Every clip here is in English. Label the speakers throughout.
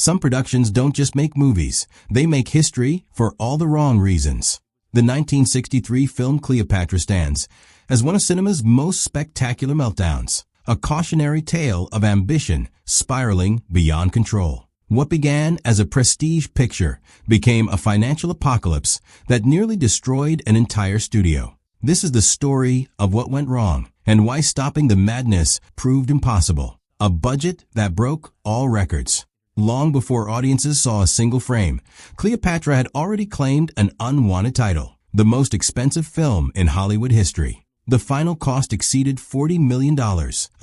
Speaker 1: Some productions don't just make movies, they make history for all the wrong reasons. The 1963 film Cleopatra stands as one of cinema's most spectacular meltdowns, a cautionary tale of ambition spiraling beyond control. What began as a prestige picture became a financial apocalypse that nearly destroyed an entire studio. This is the story of what went wrong and why stopping the madness proved impossible. A budget that broke all records. Long before audiences saw a single frame, Cleopatra had already claimed an unwanted title, the most expensive film in Hollywood history. The final cost exceeded $40 million,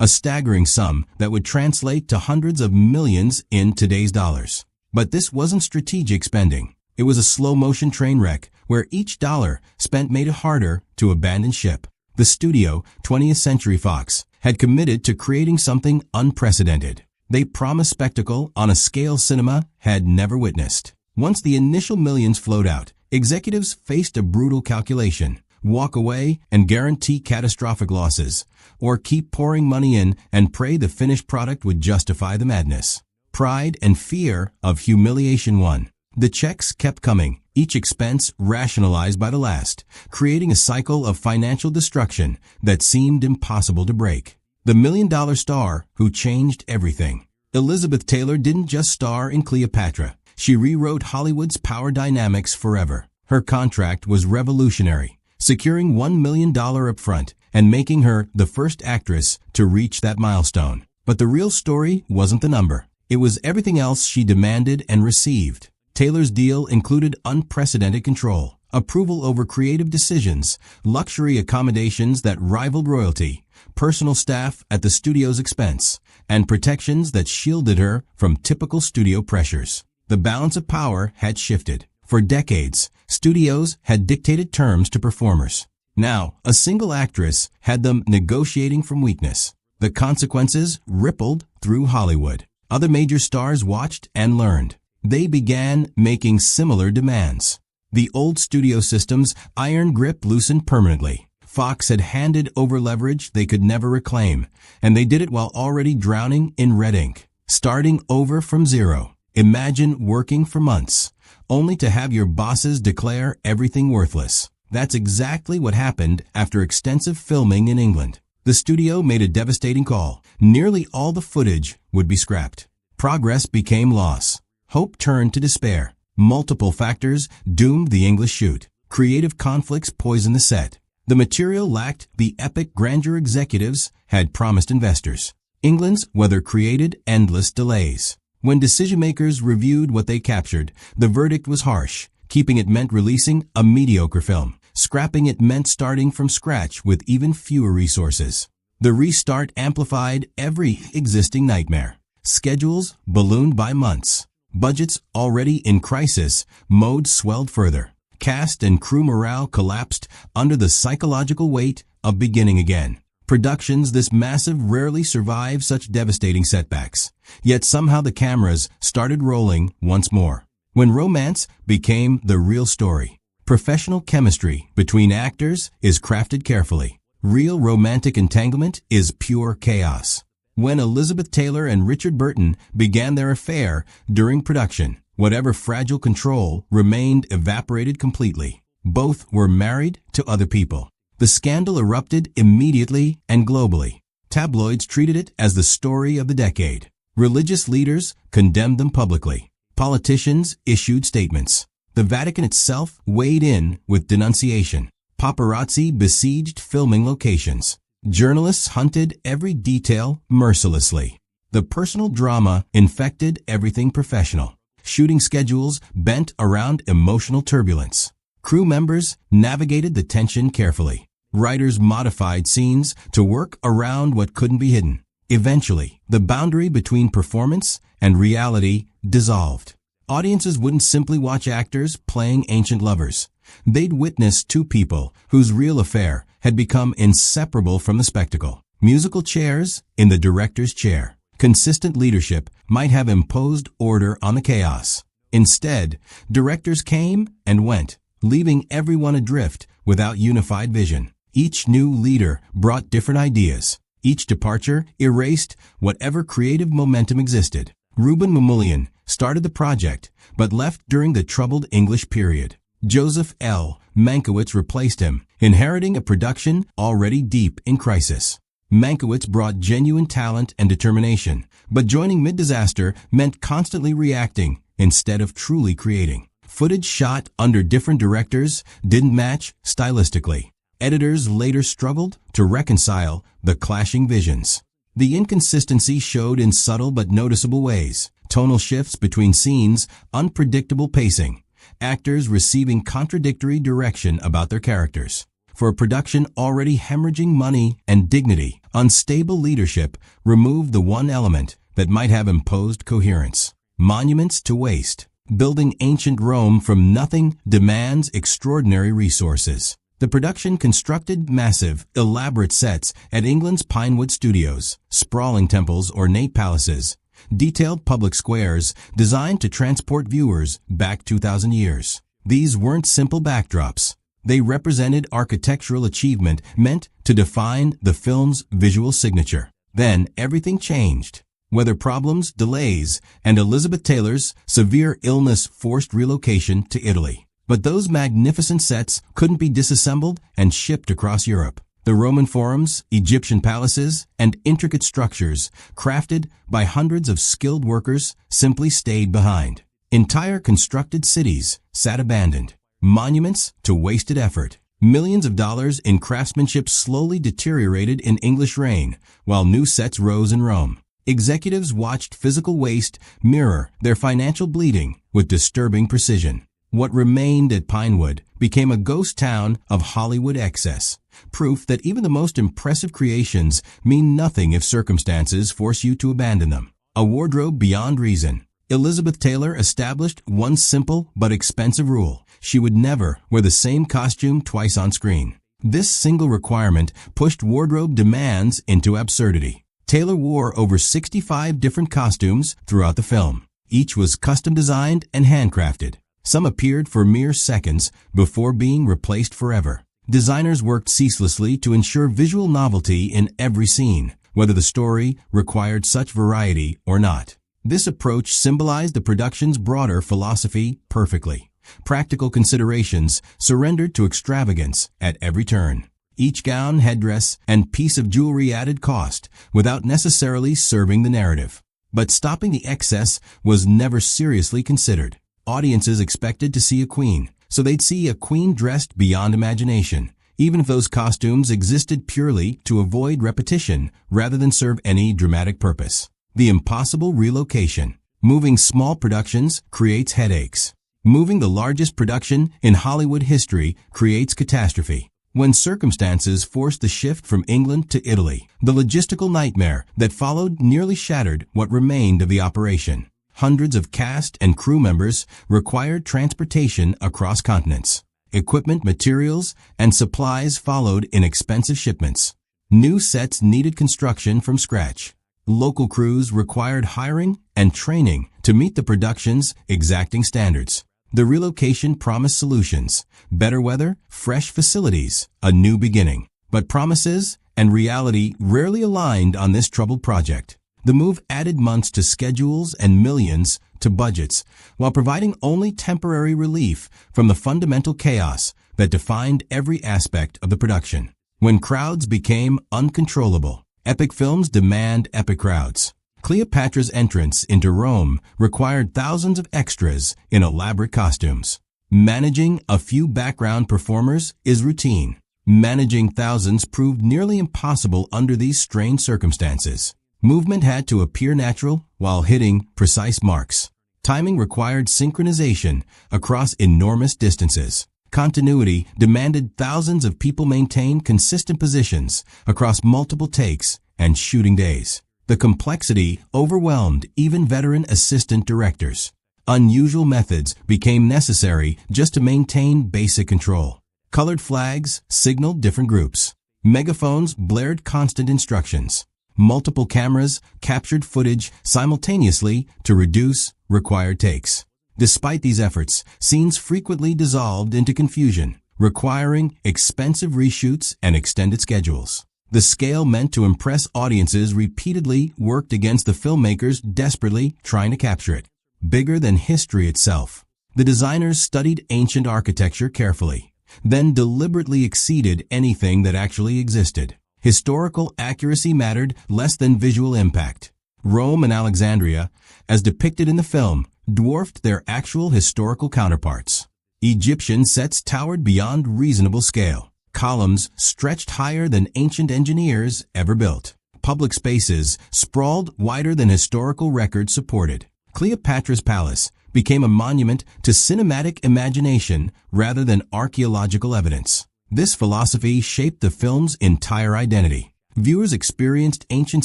Speaker 1: a staggering sum that would translate to hundreds of millions in today's dollars. But this wasn't strategic spending. It was a slow-motion train wreck where each dollar spent made it harder to abandon ship. The studio, 20th Century Fox, had committed to creating something unprecedented. They promised spectacle on a scale cinema had never witnessed. Once the initial millions flowed out, executives faced a brutal calculation: walk away and guarantee catastrophic losses, or keep pouring money in and pray the finished product would justify the madness. Pride and fear of humiliation won. The checks kept coming, each expense rationalized by the last, creating a cycle of financial destruction that seemed impossible to break. The million-dollar star who changed everything. Elizabeth Taylor didn't just star in Cleopatra. She rewrote Hollywood's power dynamics forever. Her contract was revolutionary, securing $1 million up front and making her the first actress to reach that milestone. But the real story wasn't the number. It was everything else she demanded and received. Taylor's deal included unprecedented control, approval over creative decisions, luxury accommodations that rivaled royalty, personal staff at the studio's expense, and protections that shielded her from typical studio pressures. The balance of power had shifted. For decades, studios had dictated terms to performers. Now, a single actress had them negotiating from weakness. The consequences rippled through Hollywood. Other major stars watched and learned. They began making similar demands. The old studio system's iron grip loosened permanently. Fox had handed over leverage they could never reclaim, and they did it while already drowning in red ink. Starting over from zero. Imagine working for months, only to have your bosses declare everything worthless. That's exactly what happened after extensive filming in England. The studio made a devastating call. Nearly all the footage would be scrapped. Progress became loss. Hope turned to despair. Multiple factors doomed the English shoot. Creative conflicts poisoned the set. The material lacked the epic grandeur executives had promised investors. England's weather created endless delays. When decision-makers reviewed what they captured, the verdict was harsh. Keeping it meant releasing a mediocre film. Scrapping it meant starting from scratch with even fewer resources. The restart amplified every existing nightmare. Schedules ballooned by months. Budgets already in crisis mode swelled further. Cast and crew morale collapsed under the psychological weight of beginning again. Productions this massive rarely survive such devastating setbacks. Yet somehow the cameras started rolling once more. When romance became the real story. Professional chemistry between actors is crafted carefully. Real romantic entanglement is pure chaos. When Elizabeth Taylor and Richard Burton began their affair during production, whatever fragile control remained evaporated completely. Both were married to other people. The scandal erupted immediately and globally. Tabloids treated it as the story of the decade. Religious leaders condemned them publicly. Politicians issued statements. The Vatican itself weighed in with denunciation. Paparazzi besieged filming locations. Journalists hunted every detail mercilessly. The personal drama infected everything professional. Shooting schedules bent around emotional turbulence. Crew members navigated the tension carefully. Writers modified scenes to work around what couldn't be hidden. Eventually, the boundary between performance and reality dissolved. Audiences wouldn't simply watch actors playing ancient lovers. They'd witness two people whose real affair had become inseparable from the spectacle. Musical chairs in the director's chair. Consistent leadership might have imposed order on the chaos. Instead, directors came and went, leaving everyone adrift without unified vision. Each new leader brought different ideas. Each departure erased whatever creative momentum existed. Reuben Mamoulian started the project, but left during the troubled English period. Joseph L. Mankiewicz replaced him, inheriting a production already deep in crisis. Mankiewicz brought genuine talent and determination, but joining mid-disaster meant constantly reacting instead of truly creating. Footage shot under different directors didn't match stylistically. Editors later struggled to reconcile the clashing visions. The inconsistency showed in subtle but noticeable ways: tonal shifts between scenes, unpredictable pacing, actors receiving contradictory direction about their characters. For a production already hemorrhaging money and dignity, unstable leadership removed the one element that might have imposed coherence. Monuments to waste. Building ancient Rome from nothing demands extraordinary resources. The production constructed massive, elaborate sets at England's Pinewood Studios, sprawling temples, ornate palaces, detailed public squares designed to transport viewers back 2,000 years. These weren't simple backdrops. They represented architectural achievement meant to define the film's visual signature. Then everything changed. Weather problems, delays, and Elizabeth Taylor's severe illness forced relocation to Italy. But those magnificent sets couldn't be disassembled and shipped across Europe. The Roman forums, Egyptian palaces, and intricate structures, crafted by hundreds of skilled workers, simply stayed behind. Entire constructed cities sat abandoned. Monuments to wasted effort. Millions of dollars in craftsmanship slowly deteriorated in English reign, while new sets rose in Rome. Executives watched physical waste mirror their financial bleeding with disturbing precision. What remained at Pinewood became a ghost town of Hollywood excess, proof that even the most impressive creations mean nothing if circumstances force you to abandon them. A wardrobe beyond reason. Elizabeth Taylor established one simple but expensive rule: she would never wear the same costume twice on screen. This single requirement pushed wardrobe demands into absurdity. Taylor wore over 65 different costumes throughout the film. Each was custom designed and handcrafted. Some appeared for mere seconds before being replaced forever. Designers worked ceaselessly to ensure visual novelty in every scene, whether the story required such variety or not. This approach symbolized the production's broader philosophy perfectly. Practical considerations surrendered to extravagance at every turn. Each gown, headdress, and piece of jewelry added cost without necessarily serving the narrative. But stopping the excess was never seriously considered. Audiences expected to see a queen, so they'd see a queen dressed beyond imagination, even if those costumes existed purely to avoid repetition rather than serve any dramatic purpose. The impossible relocation. Moving small productions creates headaches. Moving the largest production in Hollywood history creates catastrophe. When circumstances forced the shift from England to Italy, the logistical nightmare that followed nearly shattered what remained of the operation. Hundreds of cast and crew members required transportation across continents. Equipment, materials, and supplies followed in expensive shipments. New sets needed construction from scratch. Local crews required hiring and training to meet the production's exacting standards. The relocation promised solutions: better weather, fresh facilities, a new beginning. But promises and reality rarely aligned on this troubled project. The move added months to schedules and millions to budgets, while providing only temporary relief from the fundamental chaos that defined every aspect of the production. When crowds became uncontrollable, epic films demand epic crowds. Cleopatra's entrance into Rome required thousands of extras in elaborate costumes. Managing a few background performers is routine. Managing thousands proved nearly impossible under these strained circumstances. Movement had to appear natural while hitting precise marks. Timing required synchronization across enormous distances. Continuity demanded thousands of people maintain consistent positions across multiple takes and shooting days. The complexity overwhelmed even veteran assistant directors. Unusual methods became necessary just to maintain basic control. Colored flags signaled different groups. Megaphones blared constant instructions. Multiple cameras captured footage simultaneously to reduce required takes. Despite these efforts, scenes frequently dissolved into confusion, requiring expensive reshoots and extended schedules. The scale meant to impress audiences repeatedly worked against the filmmakers desperately trying to capture it. Bigger than history itself. The designers studied ancient architecture carefully, then deliberately exceeded anything that actually existed. Historical accuracy mattered less than visual impact. Rome and Alexandria, as depicted in the film, dwarfed their actual historical counterparts. Egyptian sets towered beyond reasonable scale. Columns stretched higher than ancient engineers ever built. Public spaces sprawled wider than historical records supported. Cleopatra's palace became a monument to cinematic imagination rather than archaeological evidence. This philosophy shaped the film's entire identity. Viewers experienced ancient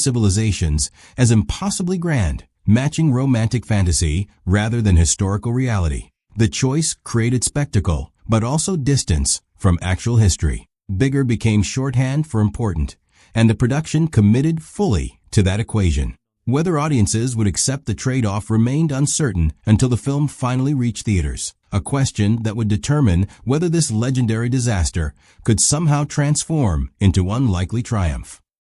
Speaker 1: civilizations as impossibly grand, matching romantic fantasy rather than historical reality. The choice created spectacle, but also distance from actual history. Bigger became shorthand for important, and the production committed fully to that equation. Whether audiences would accept the trade-off remained uncertain until the film finally reached theaters, a question that would determine whether this legendary disaster could somehow transform into unlikely triumph.